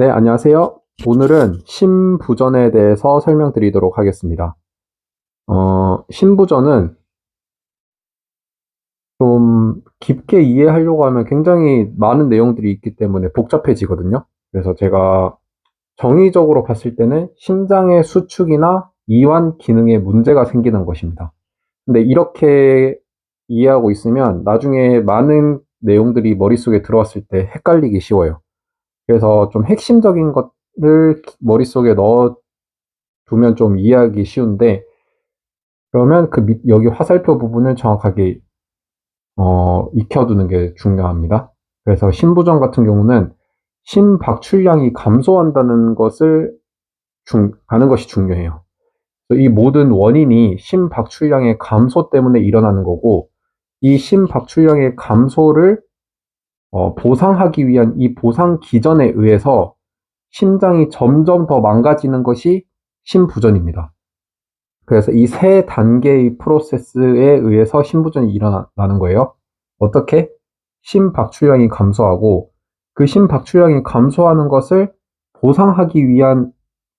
네, 안녕하세요. 오늘은 심부전에 대해서 설명드리도록 하겠습니다. 심부전은 좀 깊게 이해하려고 하면 굉장히 많은 내용들이 있기 때문에 복잡해지거든요. 그래서 제가 정의적으로 봤을 때는 심장의 수축이나 이완 기능에 문제가 생기는 것입니다. 근데 이렇게 이해하고 있으면 나중에 많은 내용들이 머릿속에 들어왔을 때 헷갈리기 쉬워요. 그래서 좀 핵심적인 것을 머릿속에 두면 좀 이해하기 쉬운데, 그러면 여기 화살표 부분을 정확하게 익혀두는 게 중요합니다. 그래서 심부전 같은 경우는 심박출량이 감소한다는 것을 아는 것이 중요해요. 이 모든 원인이 심박출량의 감소 때문에 일어나는 거고, 이 심박출량의 감소를 보상하기 위한 이 보상 기전에 의해서 심장이 점점 더 망가지는 것이 심부전입니다. 그래서 이 세 단계의 프로세스에 의해서 심부전이 일어나는 거예요. 어떻게? 심박출량이 감소하고, 그 심박출량이 감소하는 것을 보상하기 위한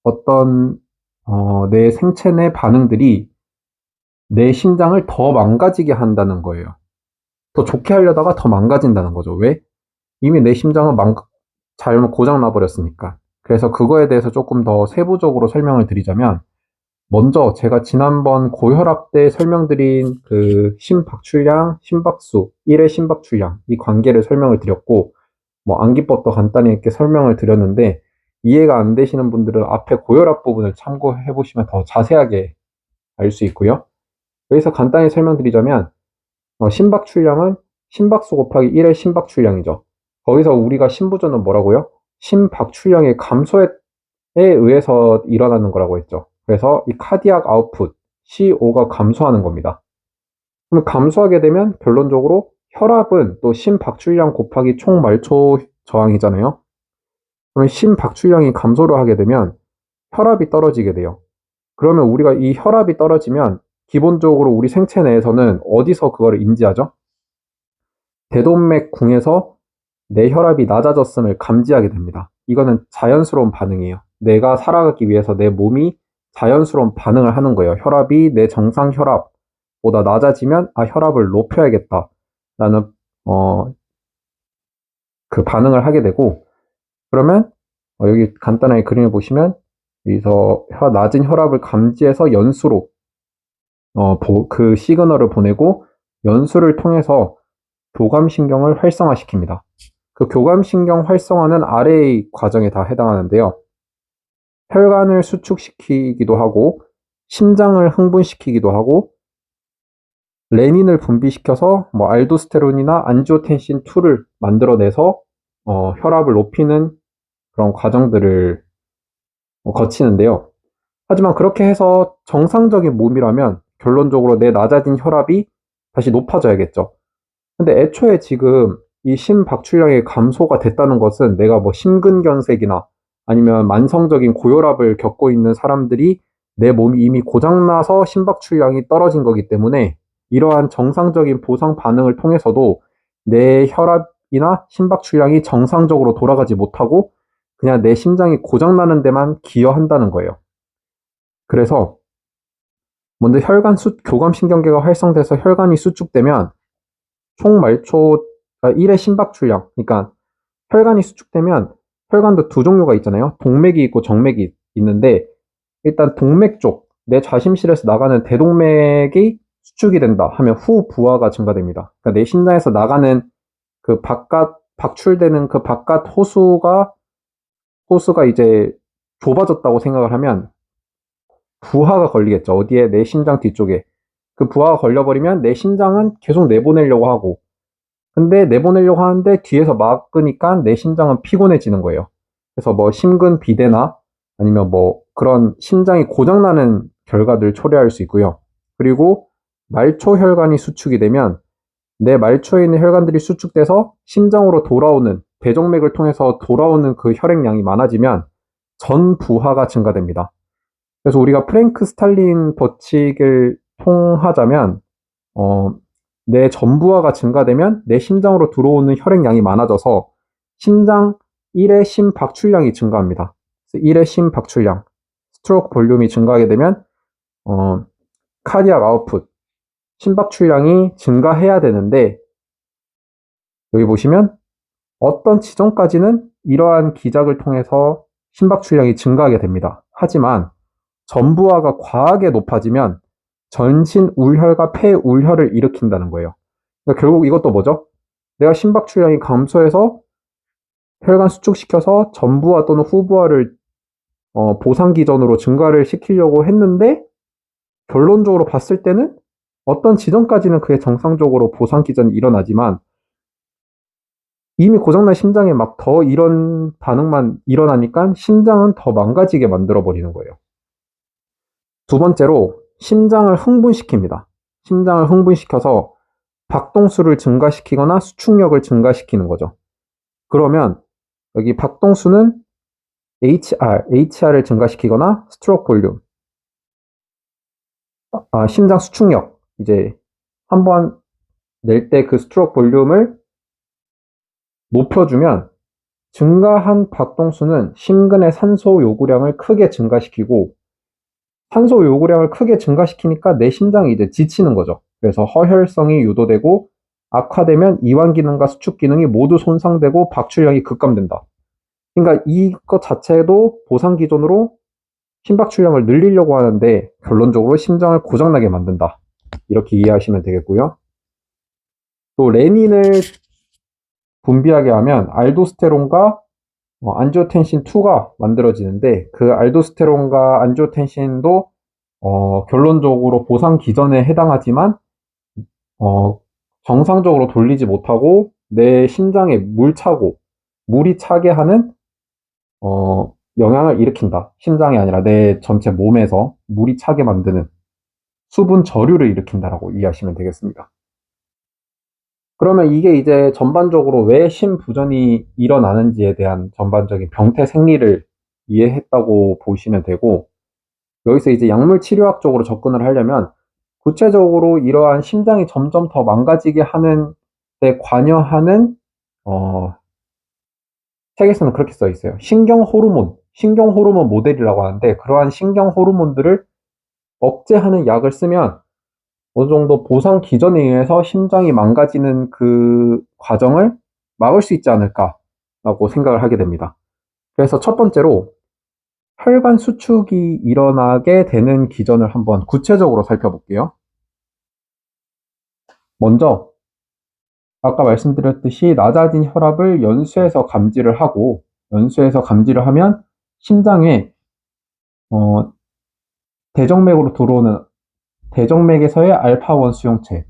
어떤 내 생체 내 반응들이 내 심장을 더 망가지게 한다는 거예요. 더 좋게 하려다가 더 망가진다는 거죠. 왜? 이미 내 심장은 잘못 고장 나버렸으니까. 그래서 그거에 대해서 조금 더 세부적으로 설명을 드리자면, 먼저 제가 지난번 고혈압 때 설명드린 그 심박출량, 심박수, 1의 심박출량 이 관계를 설명을 드렸고, 뭐 암기법도 간단히 이렇게 설명을 드렸는데, 이해가 안 되시는 분들은 앞에 고혈압 부분을 참고해 보시면 더 자세하게 알 수 있고요. 여기서 간단히 설명드리자면, 심박출량은 심박수 곱하기 1의 심박출량이죠. 거기서 우리가 심부전은 뭐라고요? 심박출량의 감소에 의해서 일어나는 거라고 했죠. 그래서 이 카디악 아웃풋 CO가 감소하는 겁니다. 그럼 감소하게 되면 결론적으로 혈압은 또 심박출량 곱하기 총 말초 저항이잖아요. 그러면 심박출량이 감소를 하게 되면 혈압이 떨어지게 돼요. 그러면 우리가 이 혈압이 떨어지면 기본적으로 우리 생체 내에서는 어디서 그거를 인지하죠? 대동맥궁에서 내 혈압이 낮아졌음을 감지하게 됩니다. 이거는 자연스러운 반응이에요. 내가 살아가기 위해서 내 몸이 자연스러운 반응을 하는 거예요. 혈압이 내 정상 혈압보다 낮아지면 혈압을 높여야겠다 라는 그 반응을 하게 되고, 그러면 여기 간단하게 그림을 보시면 여기서 낮은 혈압을 감지해서 연수로 그 시그널을 보내고, 연수를 통해서 교감신경을 활성화시킵니다. 그 교감신경 활성화는 아래의 과정에 다 해당하는데요. 혈관을 수축시키기도 하고, 심장을 흥분시키기도 하고, 레닌을 분비시켜서 알도스테론이나 안지오텐신 2를 만들어내서 혈압을 높이는 그런 과정들을 거치는데요. 하지만 그렇게 해서 정상적인 몸이라면 결론적으로 내 낮아진 혈압이 다시 높아져야겠죠. 근데 애초에 지금 이 심박출량이 감소가 됐다는 것은 내가 심근경색이나 아니면 만성적인 고혈압을 겪고 있는 사람들이 내 몸이 이미 고장나서 심박출량이 떨어진 거기 때문에, 이러한 정상적인 보상 반응을 통해서도 내 혈압이나 심박출량이 정상적으로 돌아가지 못하고 그냥 내 심장이 고장나는 데만 기여한다는 거예요. 그래서 먼저 교감신경계가 활성돼서 혈관이 수축되면 총 말초 1의 심박출량, 그러니까 혈관이 수축되면 혈관도 두 종류가 있잖아요. 동맥이 있고 정맥이 있는데, 일단 동맥 쪽, 내 좌심실에서 나가는 대동맥이 수축이 된다 하면 후부하가 증가됩니다. 그러니까 내 심장에서 나가는 그 박출되는 그 바깥 호수가 이제 좁아졌다고 생각을 하면 부하가 걸리겠죠. 어디에? 내 심장 뒤쪽에. 그 부하가 걸려버리면 내 심장은 계속 내보내려고 하고, 근데 내보내려고 하는데 뒤에서 막으니까 내 심장은 피곤해지는 거예요. 그래서 심근 비대나 아니면 그런 심장이 고장나는 결과들을 초래할 수 있고요. 그리고 말초 혈관이 수축이 되면 내 말초에 있는 혈관들이 수축돼서 심장으로 돌아오는, 대정맥을 통해서 돌아오는 그 혈액량이 많아지면 전부하가 증가됩니다. 그래서 우리가 프랭크 스탈린 법칙을 통하자면 내 전부하가 증가되면 내 심장으로 들어오는 혈액량이 많아져서 심장 1의 심박출량이 증가합니다. 1의 심박출량, 스트로크 볼륨이 증가하게 되면 카디악 아웃풋, 심박출량이 증가해야 되는데 여기 보시면 어떤 지점까지는 이러한 기작을 통해서 심박출량이 증가하게 됩니다. 하지만 전부하가 과하게 높아지면 전신 울혈과 폐울혈을 일으킨다는 거예요. 그러니까 결국 이것도 뭐죠? 내가 심박출량이 감소해서 혈관 수축시켜서 전부하 또는 후부하를 보상 기전으로 증가를 시키려고 했는데 결론적으로 봤을 때는 어떤 지점까지는 그게 정상적으로 보상 기전이 일어나지만 이미 고장난 심장에 막 더 이런 반응만 일어나니까 심장은 더 망가지게 만들어 버리는 거예요. 두 번째로 심장을 흥분시킵니다. 심장을 흥분시켜서 박동수를 증가시키거나 수축력을 증가시키는 거죠. 그러면 여기 박동수는 HR을 증가시키거나 스트로크 볼륨, 심장 수축력, 이제 한번 낼 때 그 스트로크 볼륨을 높여주면 증가한 박동수는 심근의 산소 요구량을 크게 증가시키고 산소 요구량을 크게 증가시키니까 내 심장이 이제 지치는 거죠. 그래서 허혈성이 유도되고 악화되면 이완 기능과 수축 기능이 모두 손상되고 박출량이 급감된다. 그러니까 이것 자체도 보상 기존으로 심박출량을 늘리려고 하는데 결론적으로 심장을 고장나게 만든다. 이렇게 이해하시면 되겠고요. 또 레닌을 분비하게 하면 알도스테론과 안지오텐신2가 만들어지는데 그 알도스테론과 안지오텐신도 결론적으로 보상 기전에 해당하지만 정상적으로 돌리지 못하고 내 심장에 물이 차게 하는 영향을 일으킨다. 심장이 아니라 내 전체 몸에서 물이 차게 만드는 수분 저류를 일으킨다라고 이해하시면 되겠습니다. 그러면 이게 이제 전반적으로 왜 심부전이 일어나는지에 대한 전반적인 병태 생리를 이해했다고 보시면 되고, 여기서 이제 약물 치료학적으로 접근을 하려면 구체적으로 이러한 심장이 점점 더 망가지게 하는 데 관여하는 책에서는 그렇게 써 있어요. 신경 호르몬 모델이라고 하는데 그러한 신경 호르몬들을 억제하는 약을 쓰면 어느 정도 보상 기전에 의해서 심장이 망가지는 그 과정을 막을 수 있지 않을까라고 생각을 하게 됩니다. 그래서 첫 번째로 혈관 수축이 일어나게 되는 기전을 한번 구체적으로 살펴볼게요. 먼저 아까 말씀드렸듯이 낮아진 혈압을 연수해서 감지를 하면 심장에 대정맥으로 들어오는 대정맥에서의 알파1 수용체,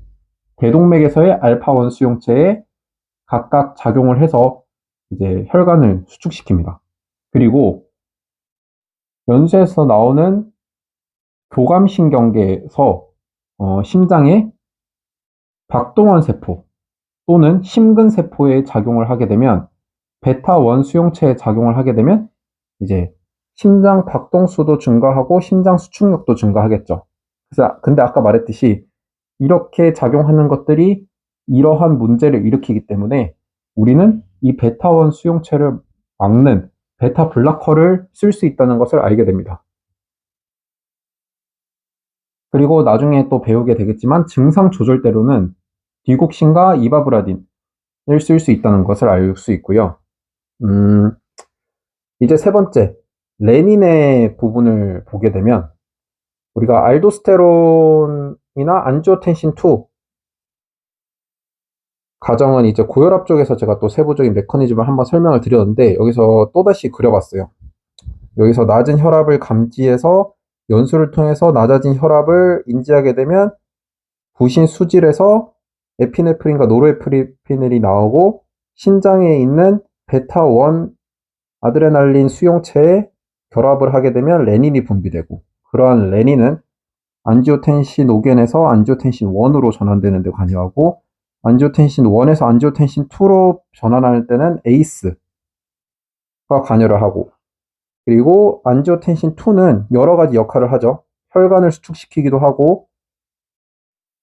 대동맥에서의 알파1 수용체에 각각 작용을 해서 이제 혈관을 수축시킵니다. 그리고 연수에서 나오는 교감신경계에서 심장에 박동원 세포 또는 심근세포에 작용을 하게 되면 베타1 수용체에 작용을 하게 되면 이제 심장 박동수도 증가하고 심장 수축력도 증가하겠죠. 그래서 근데 아까 말했듯이 이렇게 작용하는 것들이 이러한 문제를 일으키기 때문에 우리는 이 베타1 수용체를 막는 베타 블라커를 쓸 수 있다는 것을 알게 됩니다. 그리고 나중에 또 배우게 되겠지만 증상 조절대로는 디곡신과 이바브라딘을 쓸 수 있다는 것을 알 수 있고요. 이제 세 번째, 레닌의 부분을 보게 되면 우리가 알도스테론이나 안지오텐신2 가정은 이제 고혈압 쪽에서 제가 또 세부적인 메커니즘을 한번 설명을 드렸는데 여기서 또다시 그려봤어요. 여기서 낮은 혈압을 감지해서 연수를 통해서 낮아진 혈압을 인지하게 되면 부신 수질에서 에피네프린과 노르에피네프린이 나오고 심장에 있는 베타1 아드레날린 수용체에 결합을 하게 되면 레닌이 분비되고 그러한 레닌은 안지오텐신 5gen에서 안지오텐신 1으로 전환되는 데 관여하고 안지오텐신 1에서 안지오텐신 2로 전환할 때는 ACE가 관여를 하고 그리고 안지오텐신 2는 여러 가지 역할을 하죠. 혈관을 수축시키기도 하고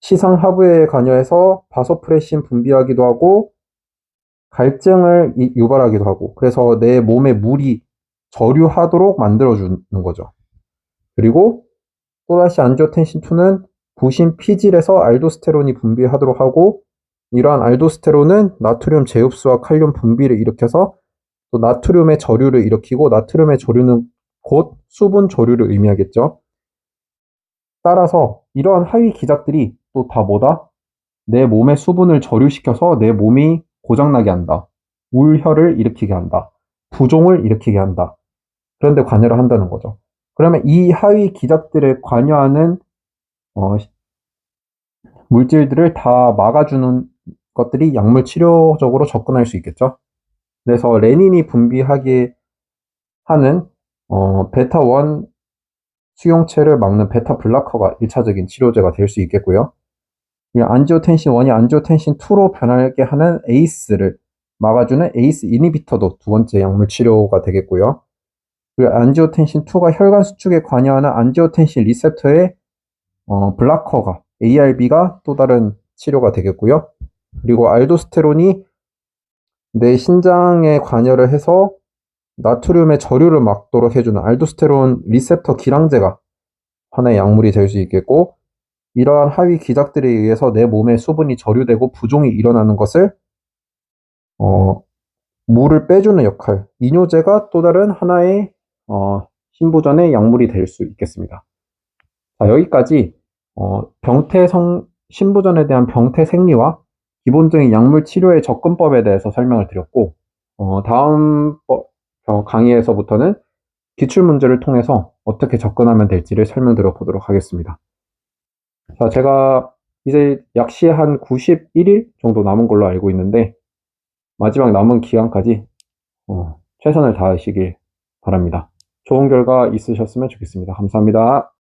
시상 하부에 관여해서 바소프레신 분비하기도 하고 갈증을 유발하기도 하고, 그래서 내 몸에 물이 저류하도록 만들어주는 거죠. 그리고 또다시 안지오텐신2는 부신 피질에서 알도스테론이 분비하도록 하고, 이러한 알도스테론은 나트륨 재흡수와 칼륨 분비를 일으켜서 또 나트륨의 저류를 일으키고, 나트륨의 저류는 곧 수분 저류를 의미하겠죠. 따라서 이러한 하위 기작들이 또 다 뭐다? 내 몸의 수분을 저류시켜서 내 몸이 고장나게 한다. 울혈을 일으키게 한다. 부종을 일으키게 한다. 그런데 관여를 한다는 거죠. 그러면 이 하위 기작들을 관여하는 물질들을 다 막아주는 것들이 약물 치료적으로 접근할 수 있겠죠. 그래서 레닌이 분비하게 하는 베타1 수용체를 막는 베타 블라커가 1차적인 치료제가 될 수 있겠고요. 안지오텐신 1이 안지오텐신 2로 변하게 하는 에이스를 막아주는 에이스 이니비터도 두 번째 약물 치료가 되겠고요. 그리고 안지오텐신 2가 혈관 수축에 관여하는 안지오텐신 리셉터의 블라커가 ARB가 또 다른 치료가 되겠고요. 그리고 알도스테론이 내 신장에 관여를 해서 나트륨의 저류를 막도록 해주는 알도스테론 리셉터 기량제가 하나의 약물이 될 수 있겠고, 이러한 하위 기작들에 의해서 내 몸에 수분이 저류되고 부종이 일어나는 것을 물을 빼주는 역할, 이뇨제가 또 다른 하나의 신부전의 약물이 될 수 있겠습니다. 자, 여기까지 신부전에 대한 병태 생리와 기본적인 약물 치료의 접근법에 대해서 설명을 드렸고, 다음 강의에서부터는 기출문제를 통해서 어떻게 접근하면 될지를 설명드려 보도록 하겠습니다. 자, 제가 이제 약시 한 91일 정도 남은 걸로 알고 있는데, 마지막 남은 기간까지 최선을 다하시길 바랍니다. 좋은 결과 있으셨으면 좋겠습니다. 감사합니다.